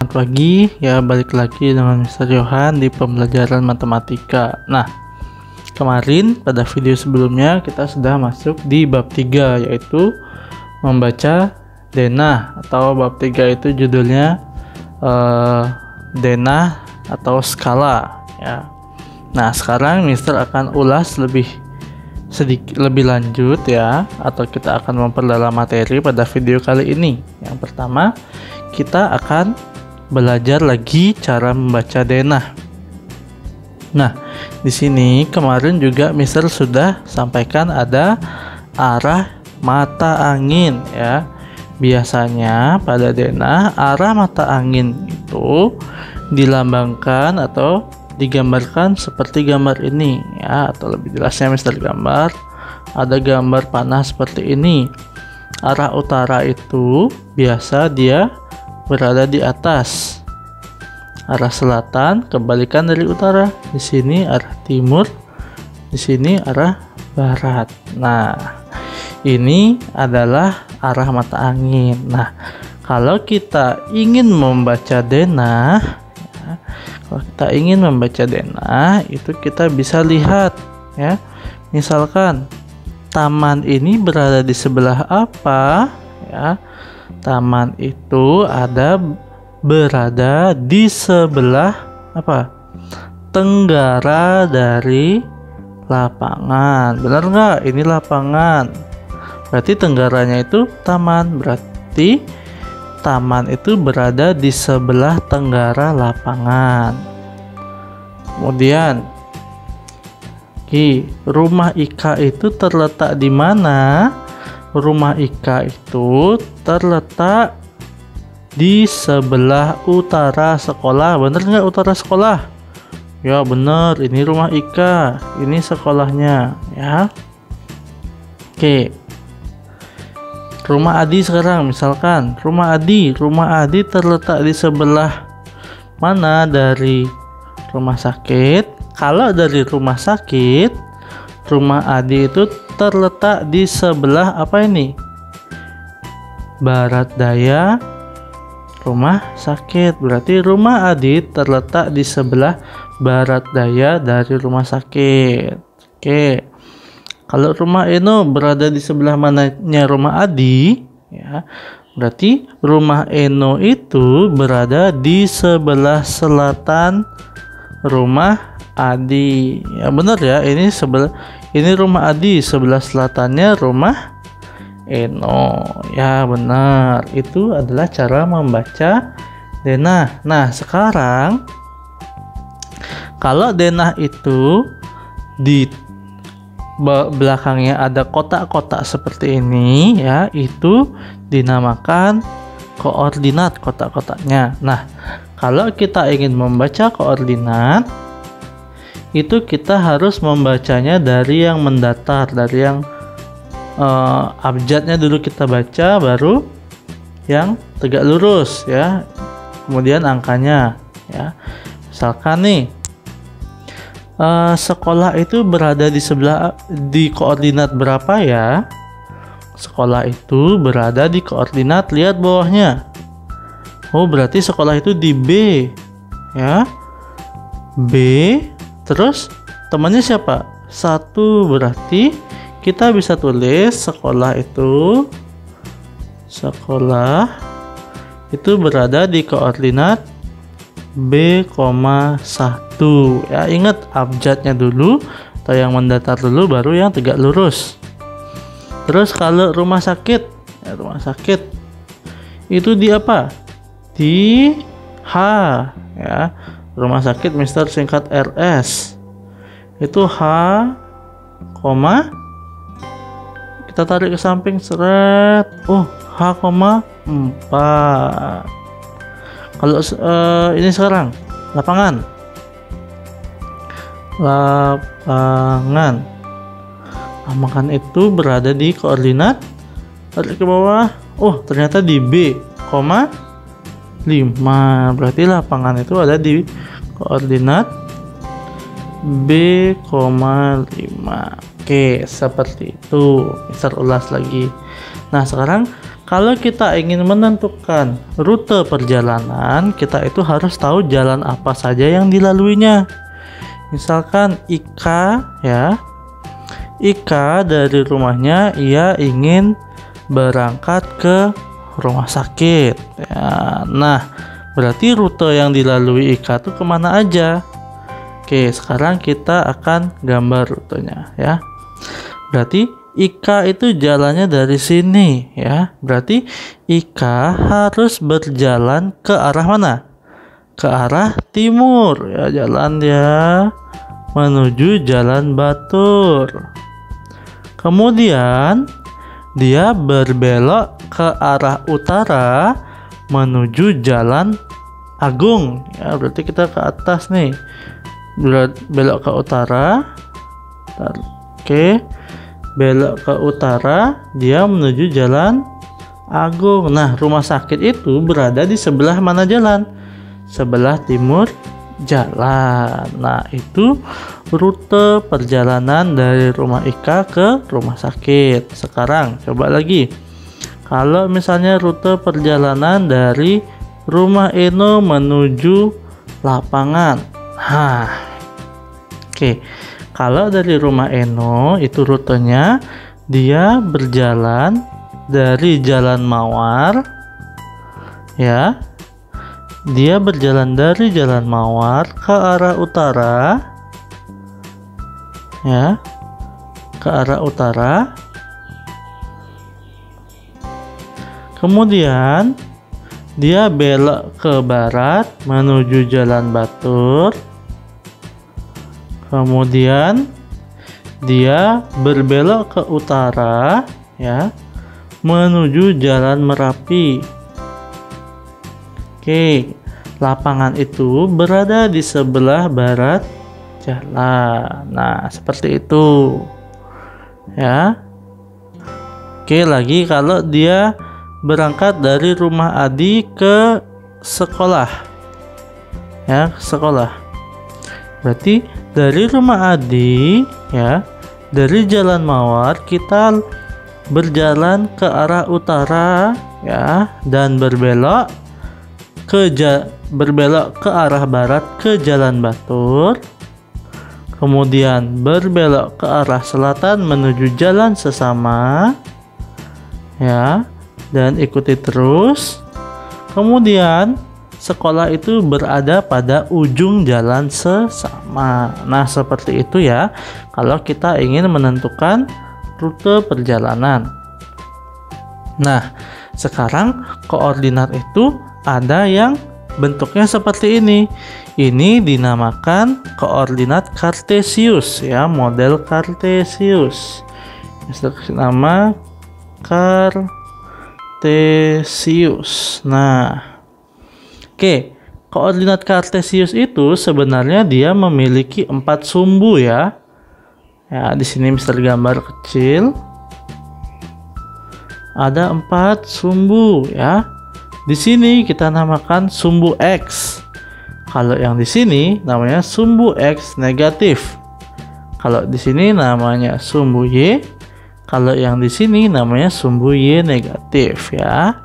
Selamat pagi, ya balik lagi dengan Mr. Johan di pembelajaran matematika. Nah, kemarin pada video sebelumnya kita sudah masuk di bab 3, yaitu membaca denah, atau bab 3 itu judulnya denah atau skala ya. Nah, sekarang Mister akan ulas lebih lanjut ya, atau kita akan memperdalam materi pada video kali ini. Yang pertama, kita akan belajar lagi cara membaca denah. Nah, di sini kemarin juga Mister sudah sampaikan ada arah mata angin ya. Biasanya pada denah arah mata angin itu dilambangkan atau digambarkan seperti gambar ini ya, atau lebih jelasnya Mister gambar, ada gambar panah seperti ini. Arah utara itu biasa dia berada di atas. Arah selatan kebalikan dari utara. Di sini arah timur, di sini arah barat. Nah, ini adalah arah mata angin. Nah, kalau kita ingin membaca denah, itu kita bisa lihat ya. Misalkan taman ini berada di sebelah apa ya? Taman itu berada di sebelah apa? Tenggara dari lapangan. Benar nggak? Ini lapangan. Berarti tenggaranya itu taman. Berarti taman itu berada di sebelah tenggara lapangan. Kemudian, rumah Ika itu terletak di mana? Rumah Ika itu terletak di sebelah utara sekolah. Bener nggak utara sekolah? Ya bener, ini rumah Ika, ini sekolahnya ya. Oke. Rumah Adi sekarang, misalkan rumah Adi terletak di sebelah mana dari rumah sakit? Kalau dari rumah sakit, rumah Adi itu terletak di sebelah apa ini? Barat daya rumah sakit. Berarti rumah Adi terletak di sebelah barat daya dari rumah sakit. Oke. Kalau rumah Eno berada di sebelah mananya rumah Adi ya, berarti rumah Eno itu berada di sebelah selatan rumah Adi. Ya benar ya, ini rumah Adi, sebelah selatannya rumah Eno. Ya benar, itu adalah cara membaca denah. Nah, sekarang kalau denah itu di belakangnya ada kotak-kotak seperti ini ya, itu dinamakan koordinat kotak-kotaknya. Nah, kalau kita ingin membaca koordinat, itu kita harus membacanya dari yang mendatar, dari yang abjadnya dulu kita baca, baru yang tegak lurus ya, kemudian angkanya ya. Misalkan nih, sekolah itu berada di koordinat berapa ya? Sekolah itu berada di koordinat, lihat bawahnya. Oh, berarti sekolah itu di B ya. B, terus temannya siapa? 1, berarti kita bisa tulis sekolah itu berada di koordinat B,1 ya. Ingat abjadnya dulu atau yang mendatar dulu, baru yang tegak lurus. Terus kalau rumah sakit ya, rumah sakit itu di apa? Di H ya. Rumah sakit Mister singkat RS, itu H, kita tarik ke samping seret. Oh, H,4. Kalau ini sekarang lapangan itu berada di koordinat, tarik ke bawah. Oh, ternyata di B,5. Berarti lapangan itu ada di koordinat B,5. Oke, seperti itu. Mister ulas lagi. Nah, sekarang kalau kita ingin menentukan rute perjalanan, kita itu harus tahu jalan apa saja yang dilaluinya. Misalkan Ika ya, Ika dari rumahnya ia ingin berangkat ke rumah sakit ya. Nah, berarti rute yang dilalui Ika tuh kemana aja? Oke, sekarang kita akan gambar rutenya ya. Berarti Ika itu jalannya dari sini ya. Berarti Ika harus berjalan ke arah mana? Ke arah timur ya, jalan dia menuju Jalan Batur. Kemudian dia berbelok ke arah utara menuju Jalan Agung ya. Berarti kita ke atas nih. Belok ke utara. Oke. Belok ke utara, dia menuju Jalan Agung. Nah, rumah sakit itu berada di sebelah mana jalan? Sebelah timur jalan. Nah, itu rute perjalanan dari rumah Ika ke rumah sakit. Sekarang coba lagi. Kalau misalnya rute perjalanan dari rumah Eno menuju lapangan. Oke. Kalau dari rumah Eno itu rutenya dia berjalan dari Jalan Mawar ya. Dia berjalan dari Jalan Mawar ke arah utara ya. Ke arah utara. Kemudian dia belok ke barat menuju Jalan Batur. Kemudian dia berbelok ke utara ya, menuju Jalan Merapi. Oke, lapangan itu berada di sebelah barat jalan. Nah, seperti itu ya. Oke, lagi kalau dia berangkat dari rumah Adi ke sekolah ya, sekolah. Berarti dari rumah Adi ya, dari Jalan Mawar kita berjalan ke arah utara ya, dan berbelok ke arah barat ke Jalan Batur. Kemudian berbelok ke arah selatan menuju Jalan Sesama ya, dan ikuti terus. Kemudian sekolah itu berada pada ujung Jalan Sesama. Nah, seperti itu ya kalau kita ingin menentukan rute perjalanan. Nah, sekarang koordinat itu ada yang bentuknya seperti ini. Ini dinamakan koordinat Kartesius ya, model Kartesius. Nama Kartesius. Nah, oke, koordinat Kartesius itu sebenarnya dia memiliki 4 sumbu ya. Ya, di sini Mister gambar kecil. Ada 4 sumbu ya. Di sini kita namakan sumbu X. Kalau yang di sini namanya sumbu X negatif. Kalau di sini namanya sumbu Y. Kalau yang di sini namanya sumbu Y negatif ya.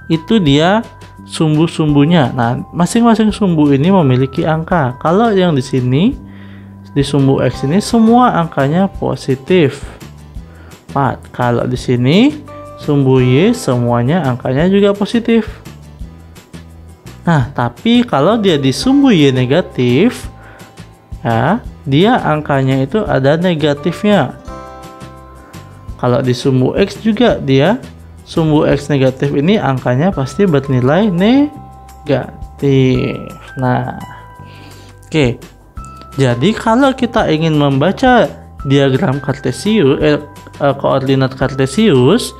Itu dia sumbu-sumbunya. Nah, masing-masing sumbu ini memiliki angka. Kalau yang di sini di sumbu X ini semua angkanya positif 4. Kalau di sini sumbu Y semuanya angkanya juga positif. Nah, tapi kalau dia di sumbu Y negatif ya, dia angkanya itu ada negatifnya. Kalau di sumbu X juga dia sumbu X negatif ini angkanya pasti bernilai negatif. Nah, oke. Jadi kalau kita ingin membaca diagram Kartesius, koordinat Kartesius,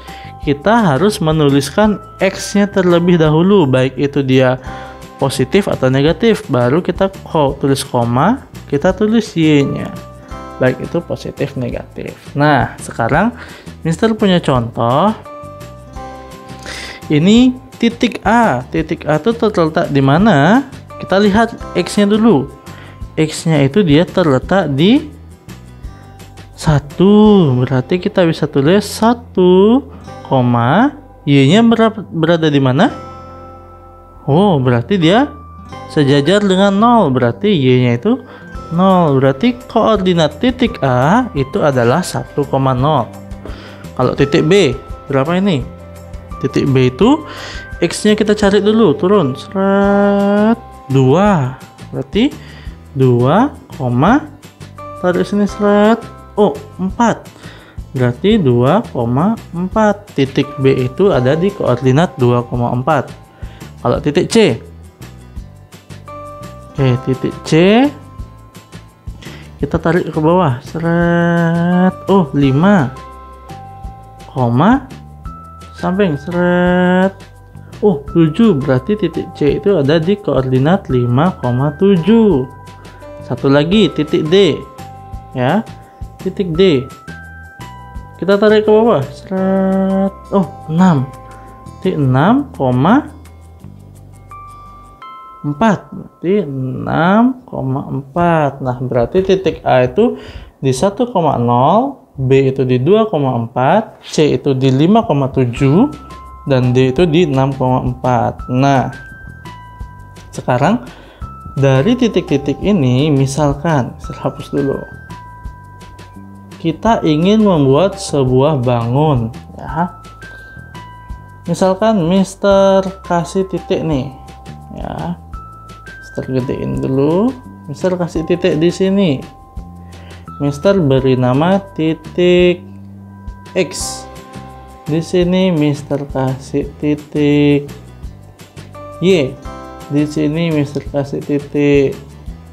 kita harus menuliskan X-nya terlebih dahulu, baik itu dia positif atau negatif. Baru kita tulis koma, kita tulis Y-nya, baik itu positif negatif. Nah, sekarang Mister punya contoh. Ini titik A. Titik A itu terletak di mana? Kita lihat X-nya dulu. X-nya itu dia terletak di 1. Berarti kita bisa tulis 1,1 Y-nya berada di mana? Oh, berarti dia sejajar dengan 0. Berarti Y-nya itu 0. Berarti koordinat titik A itu adalah 1,0. Kalau titik B, berapa ini? Titik B itu X-nya kita cari dulu, turun. Seret 2. Berarti 2, tarik sini seret. Oh, 4. Berarti 2,4. Titik B itu ada di koordinat 2,4. Kalau titik C, oke, titik C kita tarik ke bawah, seret. Oh, 5, samping, seret. Oh, 7. Berarti titik C itu ada di koordinat 5,7. Satu lagi, titik D, ya, titik D kita tarik ke bawah, seret. Oh, 6. Titik 6,4. Berarti 6,4. Nah, berarti titik A itu di 1,0, B itu di 2,4, C itu di 5,7, dan D itu di 6,4. Nah, sekarang dari titik-titik ini, misalkan saya hapus dulu, kita ingin membuat sebuah bangun, ya. Misalkan Mister kasih titik nih, ya. Mister gedein dulu. Mister kasih titik di sini. Mister beri nama titik X. Di sini Mister kasih titik Y. Di sini Mister kasih titik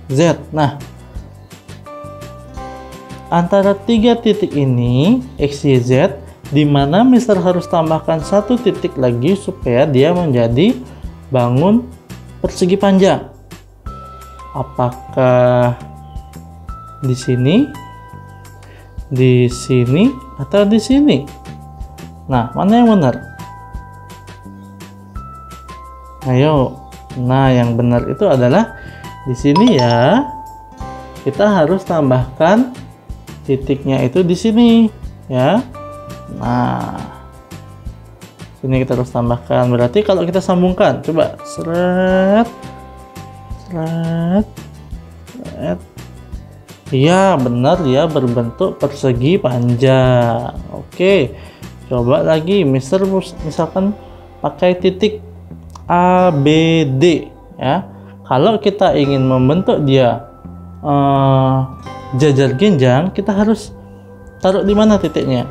Z. Nah, antara tiga titik ini X, Y, Z, di mana Mister harus tambahkan satu titik lagi supaya dia menjadi bangun persegi panjang. Apakah di sini, atau di sini? Nah, mana yang benar? Ayo. Nah, yang benar itu adalah di sini, ya. Kita harus tambahkan titiknya itu di sini, ya. Nah, sini kita harus tambahkan. Berarti kalau kita sambungkan, coba seret. Iya, benar, dia berbentuk persegi panjang. Oke, coba lagi. Mister misalkan pakai titik A, B, D, ya. Kalau kita ingin membentuk dia jajar genjang, kita harus taruh di mana titiknya?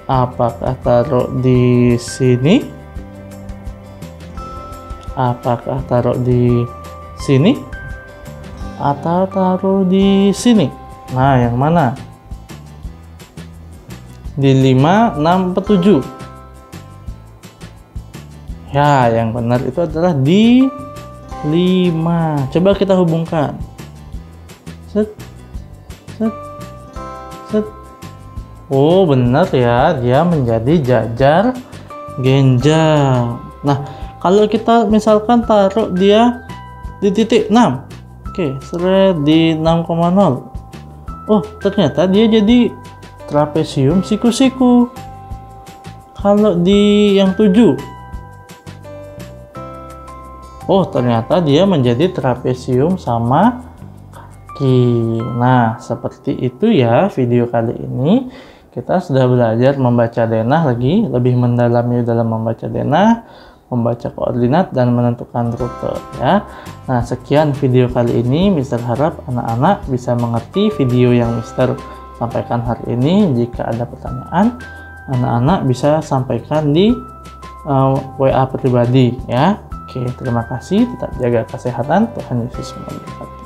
Apakah taruh di sini? Apakah taruh di sini? Atau taruh di sini? Nah, yang mana? Di 5, 6, 7. Ya, yang benar itu adalah di 5. Coba kita hubungkan. Set. Oh, benar ya, dia menjadi jajar genjang. Nah, kalau kita misalkan taruh dia di titik 6, oke, seret di 6,0. Oh, ternyata dia jadi trapesium siku-siku. Kalau di yang 7, oh, ternyata dia menjadi trapesium sama kaki. Nah, seperti itu ya video kali ini. Kita sudah belajar membaca denah lagi, lebih mendalami dalam membaca denah, membaca koordinat, dan menentukan rute, ya. Nah, sekian video kali ini. Mister harap anak-anak bisa mengerti video yang Mister sampaikan hari ini. Jika ada pertanyaan, anak-anak bisa sampaikan di WA pribadi, ya. Oke, terima kasih. Tetap jaga kesehatan. Tuhan Yesus memberkati.